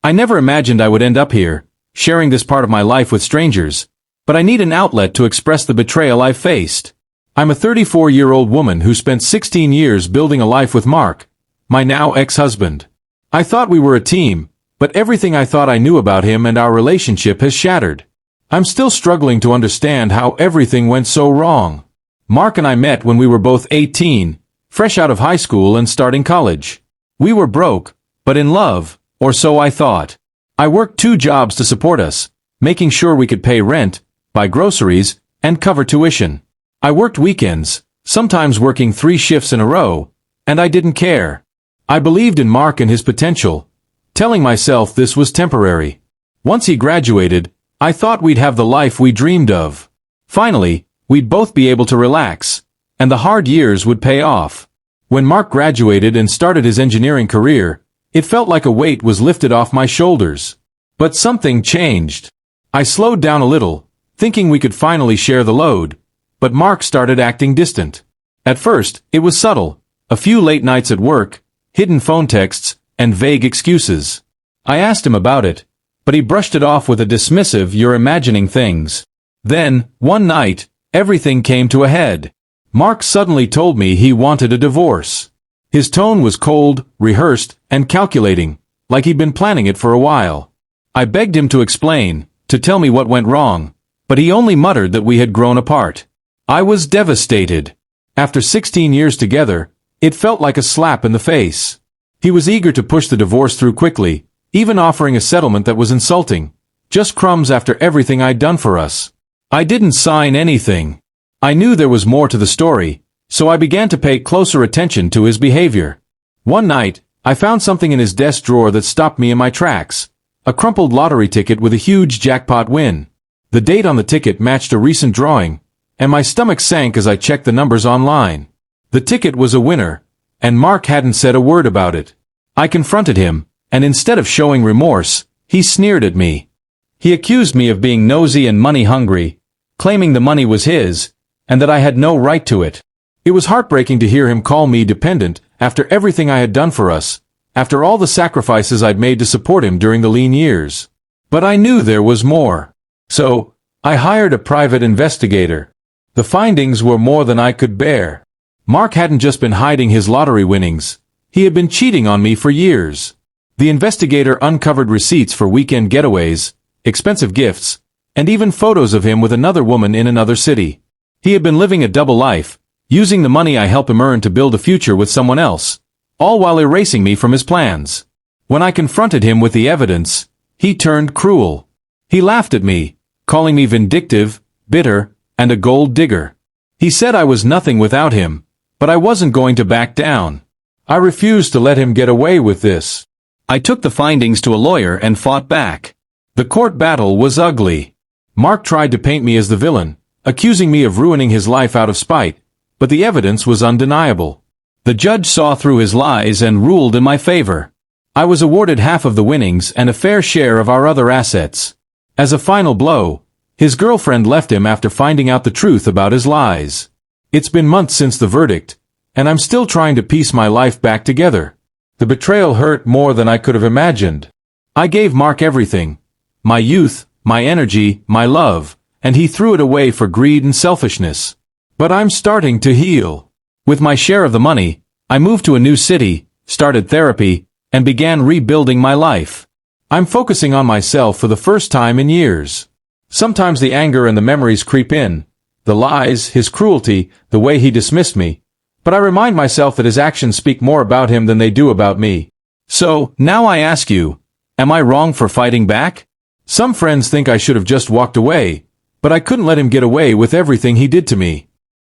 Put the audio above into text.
I never imagined I would end up here, sharing this part of my life with strangers, but I need an outlet to express the betrayal I've faced. I'm a 34-year-old woman who spent 16 years building a life with Mark, my now ex-husband. I thought we were a team, but everything I thought I knew about him and our relationship has shattered. I'm still struggling to understand how everything went so wrong. Mark and I met when we were both 18, fresh out of high school and starting college. We were broke, but in love, or so I thought. I worked 2 jobs to support us, making sure we could pay rent, buy groceries, and cover tuition. I worked weekends, sometimes working 3 shifts in a row, and I didn't care. I believed in Mark and his potential, telling myself this was temporary. Once he graduated, I thought we'd have the life we dreamed of. Finally, we'd both be able to relax, and the hard years would pay off. When Mark graduated and started his engineering career, it felt like a weight was lifted off my shoulders. But something changed. I slowed down a little, thinking we could finally share the load, but Mark started acting distant. At first, it was subtle, a few late nights at work, hidden phone texts, and vague excuses. I asked him about it, but he brushed it off with a dismissive "you're imagining things." Then, one night, everything came to a head. Mark suddenly told me he wanted a divorce. His tone was cold, rehearsed, and calculating, like he'd been planning it for a while. I begged him to explain, to tell me what went wrong, but he only muttered that we had grown apart. I was devastated. After 16 years together, it felt like a slap in the face. He was eager to push the divorce through quickly, even offering a settlement that was insulting. Just crumbs after everything I'd done for us. I didn't sign anything. I knew there was more to the story, so I began to pay closer attention to his behavior. One night, I found something in his desk drawer that stopped me in my tracks. A crumpled lottery ticket with a huge jackpot win. The date on the ticket matched a recent drawing, and my stomach sank as I checked the numbers online. The ticket was a winner, and Mark hadn't said a word about it. I confronted him, and instead of showing remorse, he sneered at me. He accused me of being nosy and money-hungry, claiming the money was his, and that I had no right to it. It was heartbreaking to hear him call me dependent after everything I had done for us, after all the sacrifices I'd made to support him during the lean years. But I knew there was more. So, I hired a private investigator. The findings were more than I could bear. Mark hadn't just been hiding his lottery winnings. He had been cheating on me for years. The investigator uncovered receipts for weekend getaways, expensive gifts, and even photos of him with another woman in another city. He had been living a double life, using the money I helped him earn to build a future with someone else, all while erasing me from his plans. When I confronted him with the evidence, he turned cruel. He laughed at me, calling me vindictive, bitter, and a gold digger. He said I was nothing without him, but I wasn't going to back down. I refused to let him get away with this. I took the findings to a lawyer and fought back. The court battle was ugly. Mark tried to paint me as the villain, accusing me of ruining his life out of spite, but the evidence was undeniable. The judge saw through his lies and ruled in my favor. I was awarded half of the winnings and a fair share of our other assets. As a final blow, his girlfriend left him after finding out the truth about his lies. It's been months since the verdict, and I'm still trying to piece my life back together. The betrayal hurt more than I could have imagined. I gave Mark everything. My youth, my energy, my love, and he threw it away for greed and selfishness. But I'm starting to heal. With my share of the money, I moved to a new city, started therapy, and began rebuilding my life. I'm focusing on myself for the first time in years. Sometimes the anger and the memories creep in, the lies, his cruelty, the way he dismissed me. But I remind myself that his actions speak more about him than they do about me. So, now I ask you, am I wrong for fighting back? Some friends think I should have just walked away, but I couldn't let him get away with everything he did to me.